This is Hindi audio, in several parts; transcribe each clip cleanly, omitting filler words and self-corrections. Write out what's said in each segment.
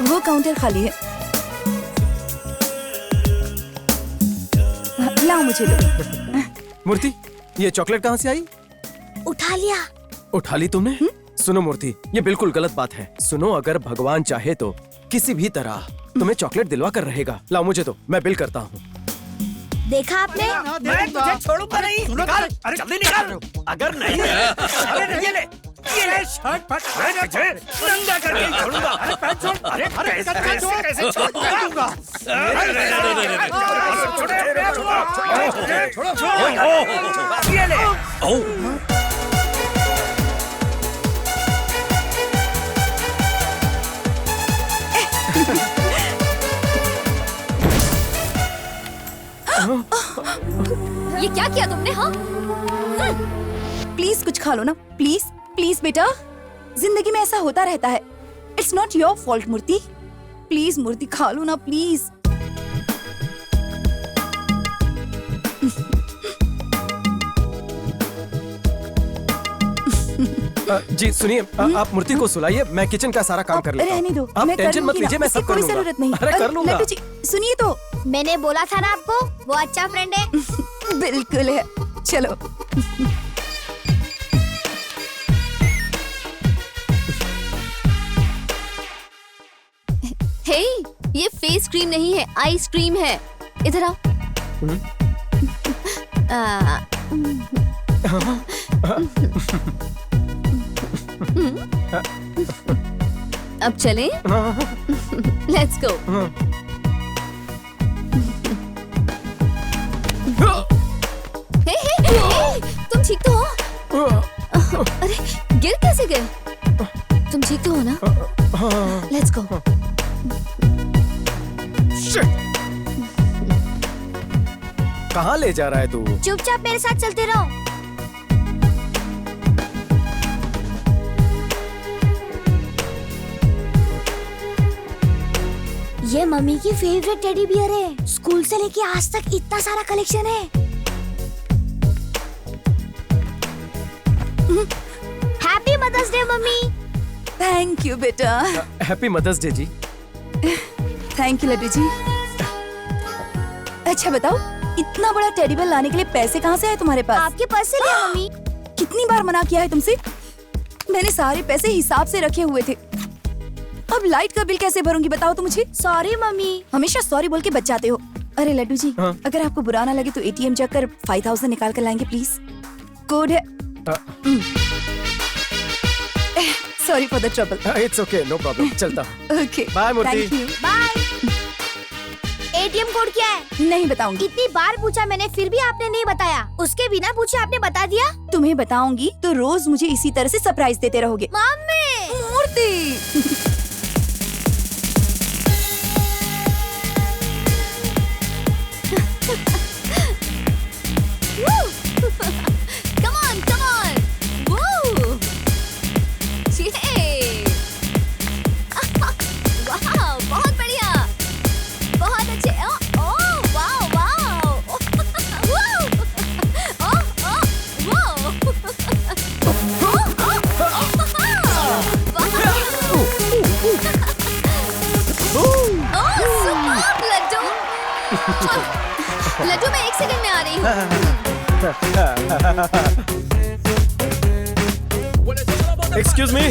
वो काउंटर खाली है। लाओ मुझे दो। मूर्ति, ये चॉकलेट कहाँ से आई? उठा लिया। उठा ली तुमने? सुनो मूर्ति, ये बिल्कुल गलत बात है। सुनो, अगर भगवान चाहे तो किसी भी तरह तुम्हें चॉकलेट दिलवा कर रहेगा। लाओ मुझे दो, मैं बिल करता हूँ। देखा आपने? मैं तुझे छोड़ूंगा नहीं। निकाल, जल्दी निकाल। अगर नहीं, अरे ये ले शर्ट फट, मैं तुझे नंगा करके ही छोड़ूंगा। अरे पैंट छोड़, अरे कैसे छोड़ दूंगा? छोड़ो, ये ले। ये क्या किया तुमने? हाँ, प्लीज कुछ खा लो ना, प्लीज प्लीज बेटा, जिंदगी में ऐसा होता रहता है। It's not your fault Murthy. Please Murthy खा लो ना प्लीज। जी सुनिए, आप मूर्ति को सुलाइए, मैं किचन का सारा काम कर लेता हूँ। रहने दो, आप मैं कर टेंशन मत लूंगी ना, लीजिए, मैं इसकी सब कर कोई लूंगा। जरूरत नहीं। अरे कर लूंगा। लड्डू जी सुनिए तो। मैंने बोला था ना आपको, वो अच्छा फ्रेंड है। बिल्कुल है, चलो। हे, ये फेस क्रीम नहीं है, आइस क्रीम है। इधर आओ। अब चलें? Let's go. हे, तुम ठीक तो हो? अरे गिर कैसे गए? तुम ठीक तो हो ना? Let's go. कहाँ ले जा रहा है तू? चुपचाप मेरे साथ चलते रहो। ये मम्मी की फेवरेट टेडी बियर है। स्कूल से लेके आज तक इतना सारा कलेक्शन है। Happy mother's day mummy. Thank you बेटा। हैप्पी मदर्स डे जी। Thank you Laddu ji. अच्छा बताओ, इतना बड़ा टेडी बेयर लाने के लिए पैसे कहाँ से आए तुम्हारे पास? आपके पर्स से लिया मम्मी। कितनी बार मना किया है तुमसे? मैंने सारे पैसे हिसाब से रखे हुए थे। अब लाइट का बिल कैसे भरूंगी बताओ तो मुझे। Sorry mummy. हमेशा सॉरी बोल के बच जाते हो। अरे लड्डू जी, हाँ? अगर आपको बुरा ना लगे तो एटीएम जाकर 5000 निकाल कर लाएंगे प्लीज। कोड है। Sorry for the trouble. It's okay, no problem. चलता हूँ। Okay bye Murthy. Thank you. Bye. ATM code क्या है? नहीं बताऊंगी। इतनी बार पूछा मैंने, फिर भी आपने नहीं बताया। उसके बिना पूछे आपने बता दिया। तुम्हें बताऊंगी तो रोज मुझे इसी तरह से सरप्राइज देते रहोगे। Mummy. Murthy. Come on, come on. Woo. Yay. Wow, बहुत बढ़िया, बहुत अच्छे। ओह, वाओ, वाओ। लड्डू, मैं 1 सेकंड में आ रही हूँ। Excuse me,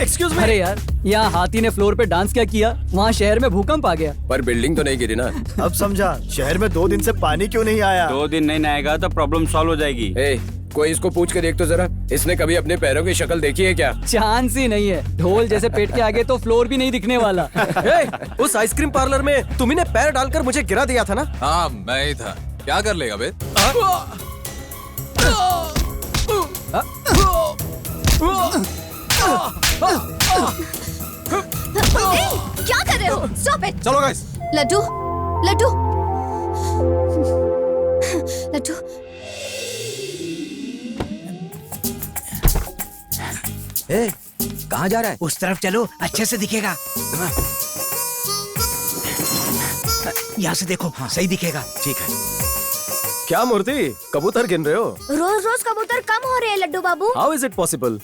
excuse me. अरे यार, यहाँ हाथी ने फ्लोर पे डांस क्या किया? वहाँ शहर में भूकंप आ गया। पर बिल्डिंग तो नहीं गिरी ना। अब समझा शहर में 2 दिन से पानी क्यों नहीं आया। 2 दिन नहीं आएगा तो प्रॉब्लम सॉल्व हो जाएगी। ए, कोई इसको पूछ के देख तो जरा, इसने कभी अपने पैरों की शक्ल देखी है क्या? चांस ही नहीं है। ढोल जैसे पेट के आगे तो फ्लोर भी नहीं दिखने वाला। उस आइसक्रीम पार्लर में तुम्ही ने पैर डालकर मुझे गिरा दिया था ना? हाँ मैं ही था। क्या कर लेगा बे? क्या कर रहे हो? Stop it! चलो गाइस। लड्डू, लड्डू, लड्डू। ए, कहाँ जा रहा है? उस तरफ चलो, अच्छे से दिखेगा। यहाँ से देखो, हाँ सही दिखेगा। ठीक है। क्या मूर्ति, कबूतर गिन रहे हो? रोज रोज कबूतर कम हो रहे हैं लड्डू बाबू। How is it possible?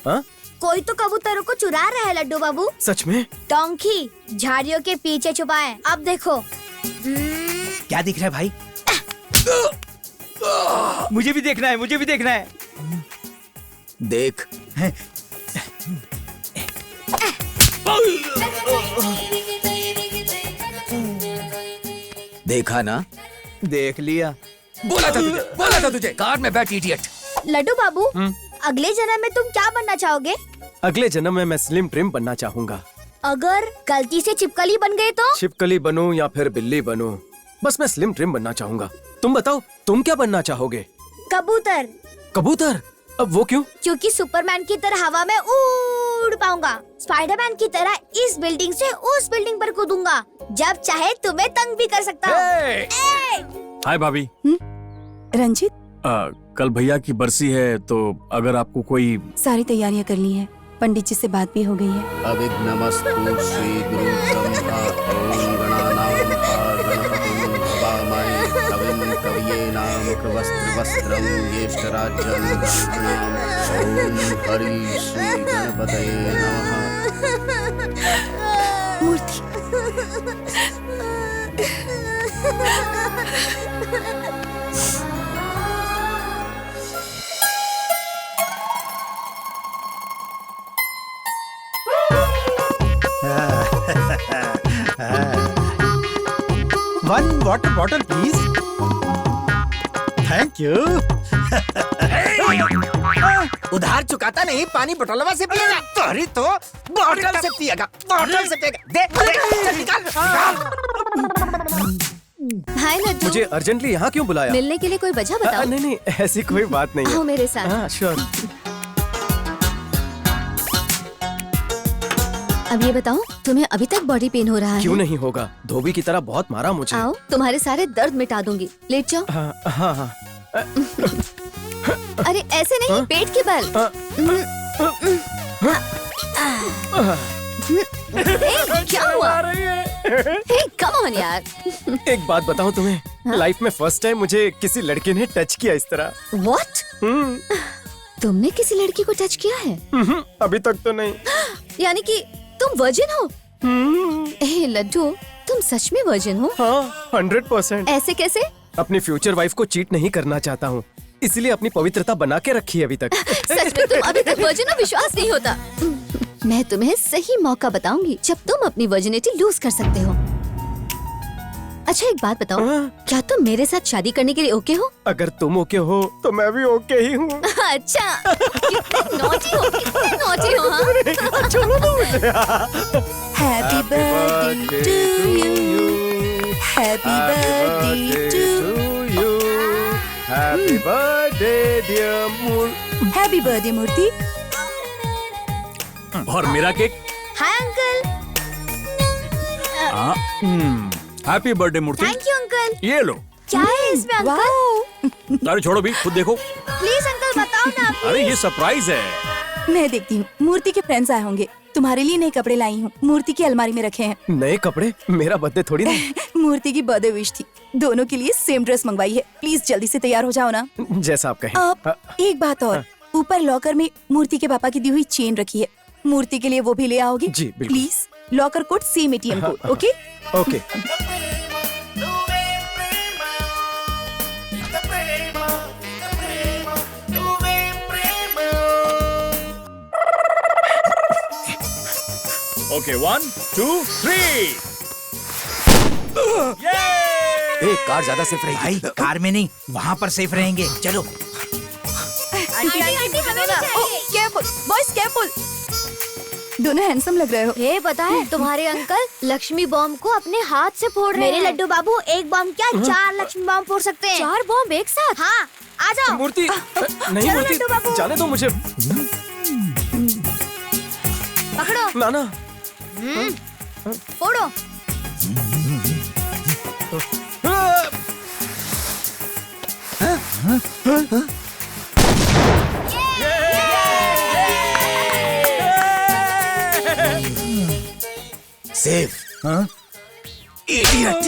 कोई तो कबूतरों को चुरा रहा है लड्डू बाबू। सच में? डोंकी झाड़ियों के पीछे छुपा है। अब देखो। क्या दिख रहा है भाई? मुझे भी देखना है, मुझे भी देखना है। देख। देखा ना? देख लिया। बोला था तुझे कार में बैठ इडियट। लड्डू बाबू, अगले जन्म में तुम क्या बनना चाहोगे? अगले जन्म में मैं स्लिम ट्रिम बनना चाहूंगा। अगर गलती से छिपकली बन गए तो? छिपकली बनूं या फिर बिल्ली बनूं, बस मैं स्लिम ट्रिम बनना चाहूंगा। तुम बताओ, तुम क्या बनना चाहोगे? कबूतर। कबूतर? अब वो क्यों? क्योंकि सुपरमैन की तरह हवा में उड़ पाऊंगा। स्पाइडरमैन की तरह इस बिल्डिंग से उस बिल्डिंग पर कूदूंगा। जब चाहे तुम्हें तंग भी कर सकता हूँ। हाय भाभी। रंजित, कल भैया की बरसी है, तो अगर आपको कोई सारी तैयारियां कर ली हैं। पंडित जी से बात भी हो गई है। अविघ्नमस्तु श्री गुरु ब्रह्मा ओम गणानां गणपतिं भवामहे कविं कवयेनामुख वस्त्रं ज्येष्ठराज्यं ब्रह्मणां ओम हरि श्री गणपतये नमः। Murthy, one water bottle please. Thank you. उधार चुकाता नहीं, पानी बोतलवा से पिएगा। अरे तो बॉटल से पिएगा, बॉटल से पिएगा। दे चल निकाल। हाय लड्डू। मुझे अर्जेंटली यहाँ क्यों बुलाया? मिलने के लिए कोई वजह बताओ। नहीं नहीं, ऐसी कोई बात नहीं आओ है। मेरे साथ। हाँ श्योर। अब ये बताओ, तुम्हें अभी तक बॉडी पेन हो रहा है? क्यों नहीं होगा, धोबी की तरह बहुत मारा मुझे। आओ, तुम्हारे सारे दर्द मिटा दूंगी। लेट जाओ। हाँ हाँ हाँ। अरे ऐसे नहीं, पेट के बल। क्या हुआ? कम ऑन यार। एक बात बताऊं तुम्हें, लाइफ में फर्स्ट टाइम मुझे किसी लड़के ने टच किया इस तरह। व्हाट? तुमने किसी लड़की को टच किया है? अभी तक तो नहीं। यानी कि तुम वर्जिन हो? ए लड्डू, तुम सच में वर्जिन हो? हाँ 100%। ऐसे कैसे? अपनी फ्यूचर वाइफ को चीट नहीं करना चाहता हूँ, इसलिए अपनी पवित्रता बना के रखी है अभी तक। सच में तुम अभी तक वर्जिन हो? विश्वास नहीं होता। मैं तुम्हें सही मौका बताऊंगी जब तुम अपनी वर्जिनिटी लूज कर सकते हो। अच्छा एक बात बताओ, क्या तुम मेरे साथ शादी करने के लिए ओके हो? अगर तुम ओके हो तो मैं भी ओके ही हूँ। अच्छा, कितने नॉटी हो, कितने नॉटी हो। हाँ? छोड़ो तो मुझे। Happy birthday to you, happy birthday to you, happy birthday dear happy birthday Murthy. और मेरा cake. Hi uncle. Happy birthday Murthy. Thank you uncle. ये लो। क्या है इसमें अंकल? वाओ, अरे छोड़ो भी, खुद देखो। प्लीज अंकल बताओ ना। अरे ये सरप्राइज है। मैं देखती हूँ। मूर्ति के फ्रेंड्स आए होंगे, तुम्हारे लिए नए कपड़े लाई हूँ, मूर्ति की अलमारी में रखे हैं। नए कपड़े? मेरा बर्थडे थोड़ी ना। मूर्ति की बर्थडे विश थी, दोनों के लिए सेम ड्रेस मंगवाई है। प्लीज जल्दी से तैयार हो जाओ ना। जैसा आप कहें। अब एक बात और, ऊपर लॉकर में मूर्ति के पापा की दी हुई चेन रखी है, मूर्ति के लिए वो भी ले आओगे? जी, बिल्कुल। Please, locker code same ATM code. Okay okay. Okay 1 2 3। एक कार ज्यादा सेफ रहेगी। भाई कार में नहीं, वहाँ पर सेफ रहेंगे। चलो। आंटी आंटी हमें भी चाहिए। Careful boys, careful. दोनों हैंडसम लग रहे हो। ये पता है तुम्हारे अंकल लक्ष्मी बॉम्ब को अपने हाथ से फोड़ रहे हैं। मेरे लड्डू बाबू एक बॉम्ब क्या 4 लक्ष्मी बॉम्ब फोड़ सकते हैं। 4 बॉम्ब एक साथ? हाँ, आ जाओ। मूर्ति नहीं, चलो मूर्ति लड्डू बाबू। जाने दो मुझे। पकड़ो। नाना फोड़ो। सेफ। हाँ? इडियट।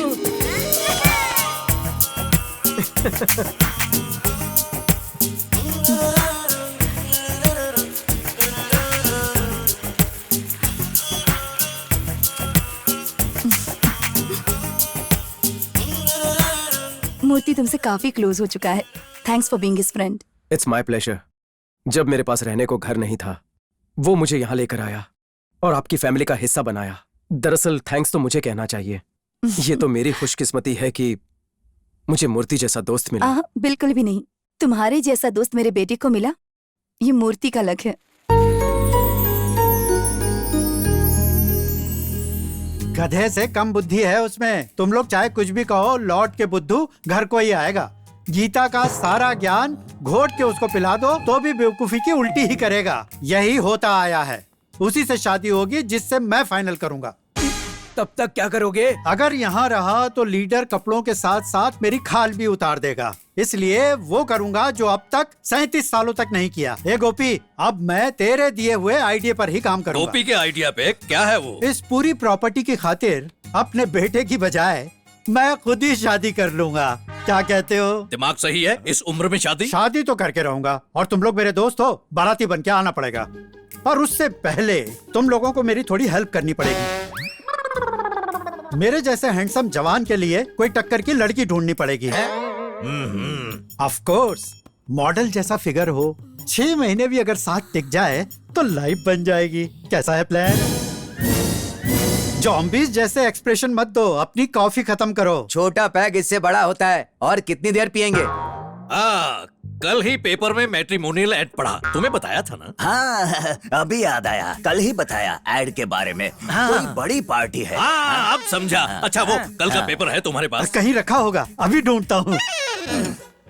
मूर्ति तुमसे काफी क्लोज हो चुका है। Thanks for being his friend. It's my pleasure. जब मेरे पास रहने को घर नहीं था, वो मुझे यहाँ लेकर आया और आपकी फैमिली का हिस्सा बनाया। दरअसल थैंक्स तो मुझे कहना चाहिए। ये तो मेरी खुशकिस्मती है कि मुझे मूर्ति जैसा दोस्त मिला। बिल्कुल भी नहीं। तुम्हारे जैसा दोस्त मेरे बेटे को मिला, ये मूर्ति का लक है। गधे से कम बुद्धि है उसमें। तुम लोग चाहे कुछ भी कहो, लौट के बुद्धू घर को ही आएगा। गीता का सारा ज्ञान घोट के उसको पिला दो तो भी बेवकूफी की उल्टी ही करेगा। यही होता आया है। उसी से शादी होगी जिससे मैं फाइनल करूंगा। तब तक क्या करोगे? अगर यहाँ रहा तो लीडर कपड़ों के साथ साथ मेरी खाल भी उतार देगा। इसलिए वो करूंगा जो अब तक 37 सालों तक नहीं किया। ए गोपी, अब मैं तेरे दिए हुए आइडिया पर ही काम करूंगा। गोपी के आइडिया पे क्या है वो? इस पूरी प्रॉपर्टी की खातिर अपने बेटे की बजाय मैं खुद ही शादी कर लूंगा। क्या कहते हो? दिमाग सही है? इस उम्र में शादी? शादी तो करके रहूंगा और तुम लोग मेरे दोस्त हो, बाराती बन के आना पड़ेगा। पर उससे पहले तुम लोगों को मेरी थोड़ी हेल्प करनी पड़ेगी। मेरे जैसे हैंडसम जवान के लिए कोई टक्कर की लड़की ढूंढनी पड़ेगी। ऑफ कोर्स, मॉडल जैसा फिगर हो, 6 महीने भी अगर साथ टिक जाए तो लाइफ बन जाएगी। कैसा है प्लान? जॉम्बीज जैसे एक्सप्रेशन मत दो, अपनी कॉफी खत्म करो। छोटा पैग इससे बड़ा होता है। और कितनी देर पियेंगे? कल ही पेपर में मैट्रिमोनियल एड पढ़ा, तुम्हें बताया था ना? हाँ, अभी याद आया, कल ही बताया एड के बारे में। कोई बड़ी पार्टी है। अब समझा। अच्छा वो कल का पेपर है तुम्हारे पास? कहीं रखा होगा, अभी ढूंढता हूँ।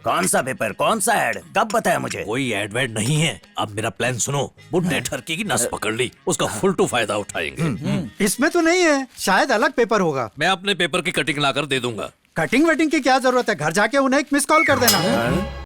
कौन सा पेपर, कौन सा एड, कब बताया मुझे? कोई एड वेड नहीं है। अब मेरा प्लान सुनो। बुड्ढे ठरकी की नस पकड़ ली, उसका फुल टू फायदा उठाएंगे। इसमें तो नहीं है, शायद अलग पेपर होगा। मैं अपने पेपर की कटिंग लाकर दे दूंगा। कटिंग वटिंग की क्या जरूरत है? घर जाके उन्हें एक मिस कॉल कर देना।